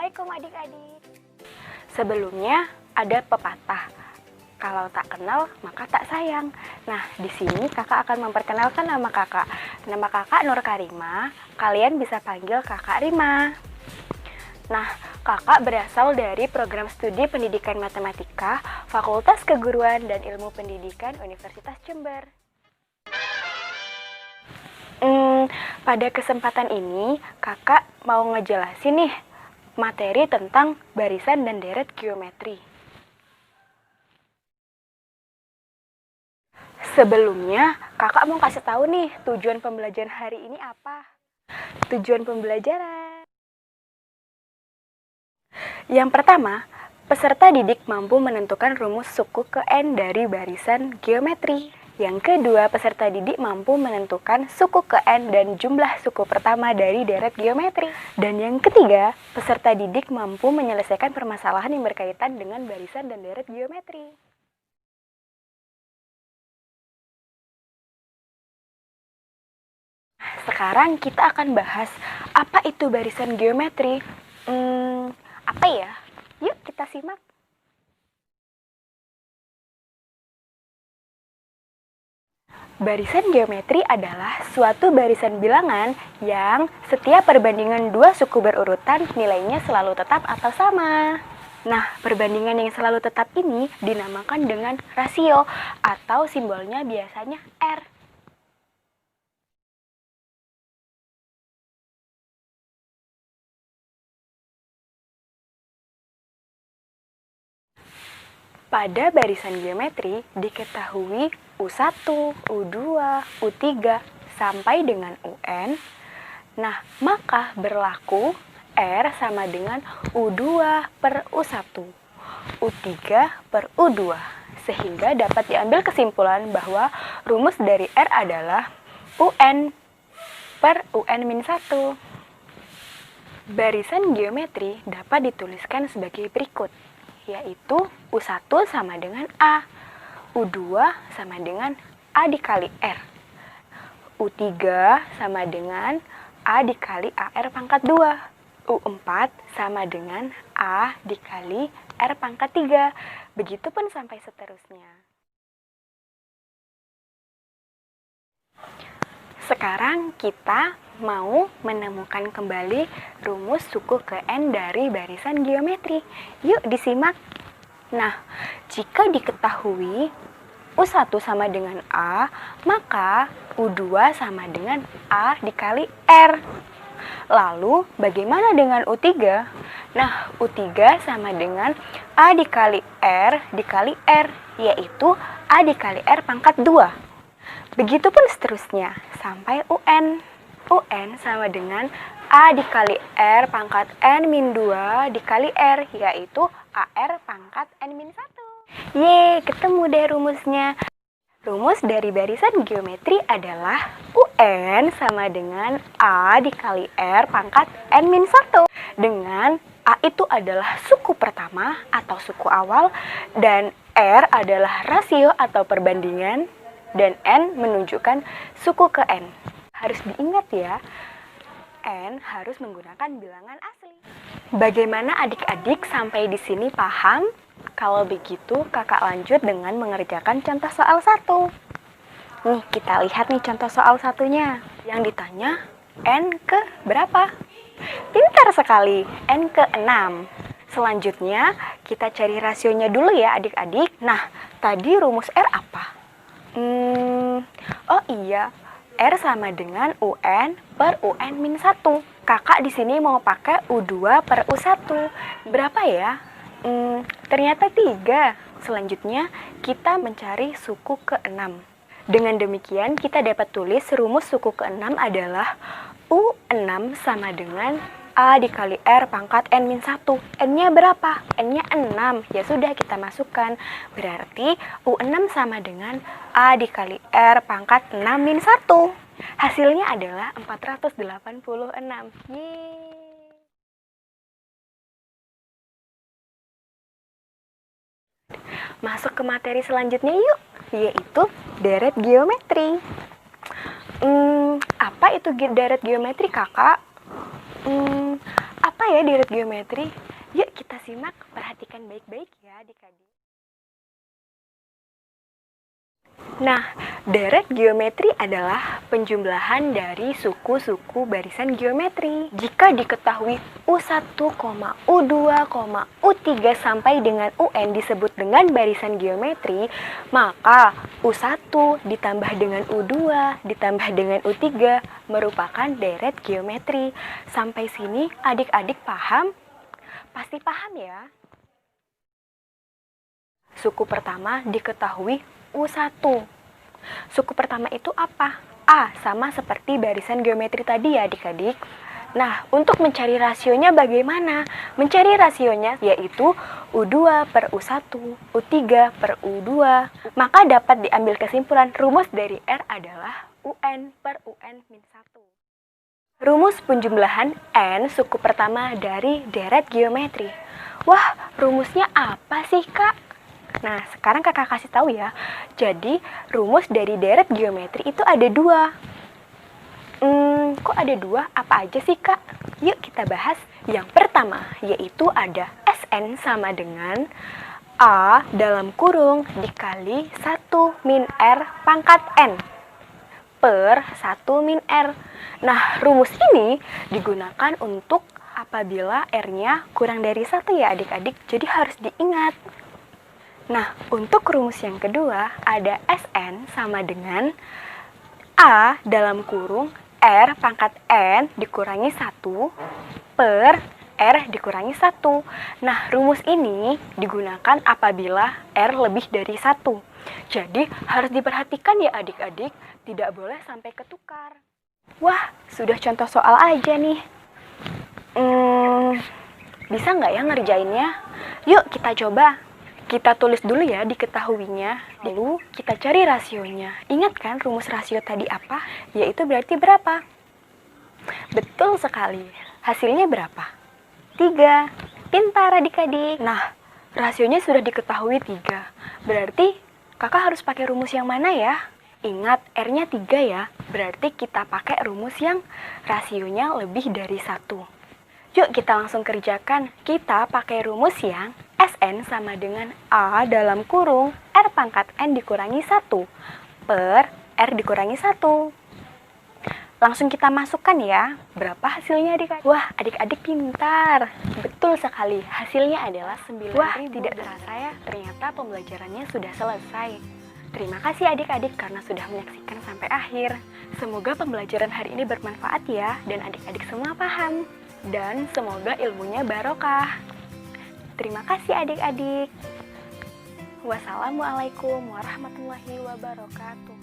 Assalamualaikum adik-adik. Sebelumnya ada pepatah, kalau tak kenal maka tak sayang. Nah, di sini kakak akan memperkenalkan nama kakak. Nama kakak Nur Karima, kalian bisa panggil kakak Rima. Nah, kakak berasal dari program studi pendidikan matematika, Fakultas Keguruan dan Ilmu Pendidikan Universitas Jember. Pada kesempatan ini, kakak mau ngejelasin nih materi tentang barisan dan deret geometri. Sebelumnya, kakak mau kasih tahu nih tujuan pembelajaran hari ini apa? Tujuan pembelajaran. Yang pertama, peserta didik mampu menentukan rumus suku ke N dari barisan geometri. Yang kedua, peserta didik mampu menentukan suku ke N dan jumlah suku pertama dari deret geometri. Dan yang ketiga, peserta didik mampu menyelesaikan permasalahan yang berkaitan dengan barisan dan deret geometri. Sekarang kita akan bahas apa itu barisan geometri. Apa ya? Yuk kita simak. Barisan geometri adalah suatu barisan bilangan yang setiap perbandingan dua suku berurutan nilainya selalu tetap atau sama. Nah, perbandingan yang selalu tetap ini dinamakan dengan rasio atau simbolnya biasanya R. Pada barisan geometri diketahui U1, U2, U3, sampai dengan UN. Nah, maka berlaku R sama dengan U2 per U1, U3 per U2. Sehingga dapat diambil kesimpulan bahwa rumus dari R adalah UN per UN-1. Barisan geometri dapat dituliskan sebagai berikut, yaitu U1 sama dengan A, U2 sama dengan A dikali R, U3 sama dengan A dikali AR pangkat 2, U4 sama dengan A dikali R pangkat 3, begitupun sampai seterusnya. Sekarang kita mau menemukan kembali rumus suku ke N dari barisan geometri. Yuk disimak. Nah, jika diketahui U1 sama dengan A, maka U2 sama dengan A dikali R. Lalu, bagaimana dengan U3? Nah, U3 sama dengan A dikali R, yaitu A dikali R pangkat 2. Begitupun seterusnya, sampai UN. UN sama dengan A dikali R pangkat N-2 dikali R, yaitu AR pangkat N-1. Yeay, ketemu deh rumusnya. Rumus dari barisan geometri adalah UN sama dengan A dikali R pangkat N-1. Dengan A itu adalah suku pertama atau suku awal, dan R adalah rasio atau perbandingan, dan N menunjukkan suku ke N. Harus diingat ya, N harus menggunakan bilangan asli. Bagaimana adik-adik sampai di sini paham? Kalau begitu, kakak lanjut dengan mengerjakan contoh soal 1. Nih, kita lihat nih contoh soal satunya. Yang ditanya, N ke berapa? Pintar sekali, N ke 6. Selanjutnya, kita cari rasionya dulu ya adik-adik. Nah, tadi rumus R apa? Oh iya, R sama dengan UN per UN-1. Kakak di sini mau pakai U2 per U1. Berapa ya? Ternyata 3. Selanjutnya, kita mencari suku ke-6. Dengan demikian, kita dapat tulis rumus suku ke-6 adalah U6 sama dengan A dikali R pangkat N-1. N-nya berapa? N-nya 6. Ya sudah, kita masukkan. Berarti U6 sama dengan A dikali R pangkat 6-1. Hasilnya adalah 486. Yeay! Masuk ke materi selanjutnya yuk, yaitu deret geometri. Apa itu deret geometri, kakak? Apa ya deret geometri? Yuk kita simak, perhatikan baik-baik ya adik-adik. Nah, deret geometri adalah penjumlahan dari suku-suku barisan geometri. Jika diketahui U1, U2, U3 sampai dengan UN disebut dengan barisan geometri, maka U1 ditambah dengan U2 ditambah dengan U3 merupakan deret geometri. Sampai sini adik-adik paham? Pasti paham ya? Suku pertama diketahui U1. Suku pertama itu apa? A, sama seperti barisan geometri tadi ya adik-adik. Nah, untuk mencari rasionya bagaimana? Mencari rasionya yaitu U2 per U1, U3 per U2. Maka dapat diambil kesimpulan rumus dari R adalah UN per UN-1. Rumus penjumlahan N suku pertama dari deret geometri. Wah, rumusnya apa sih, Kak? Nah, sekarang kakak kasih tahu ya. Jadi, rumus dari deret geometri itu ada dua. Kok ada dua? Apa aja sih, Kak? Yuk kita bahas. Yang pertama, yaitu ada Sn sama dengan A dalam kurung dikali 1 min R pangkat N per 1 min R. Nah, rumus ini digunakan untuk apabila R-nya kurang dari 1 ya adik-adik. Jadi harus diingat. Nah, untuk rumus yang kedua ada Sn sama dengan A dalam kurung R pangkat N dikurangi 1 per R dikurangi 1. Nah, rumus ini digunakan apabila R lebih dari 1. Jadi, harus diperhatikan ya adik-adik, tidak boleh sampai ketukar. Wah, sudah contoh soal aja nih. Bisa nggak ya ngerjainnya? Yuk kita coba. Kita tulis dulu ya diketahuinya, lalu kita cari rasionya. Ingat kan rumus rasio tadi apa? Yaitu berarti berapa? Betul sekali. Hasilnya berapa? 3. Pintar adik-adik. Nah, rasionya sudah diketahui 3. Berarti kakak harus pakai rumus yang mana ya? Ingat, R-nya 3 ya. Berarti kita pakai rumus yang rasionya lebih dari 1. Yuk kita langsung kerjakan. Kita pakai rumus yang Sn sama dengan A dalam kurung R pangkat N dikurangi 1 per R dikurangi 1. Langsung kita masukkan ya. Berapa hasilnya adik-adik? Wah, adik-adik pintar. Betul sekali, hasilnya adalah 9.000. Wah, tidak terasa ya, ternyata pembelajarannya sudah selesai. Terima kasih adik-adik karena sudah menyaksikan sampai akhir. Semoga pembelajaran hari ini bermanfaat ya, dan adik-adik semua paham. Dan semoga ilmunya barokah. Terima kasih adik-adik. Wassalamualaikum warahmatullahi wabarakatuh.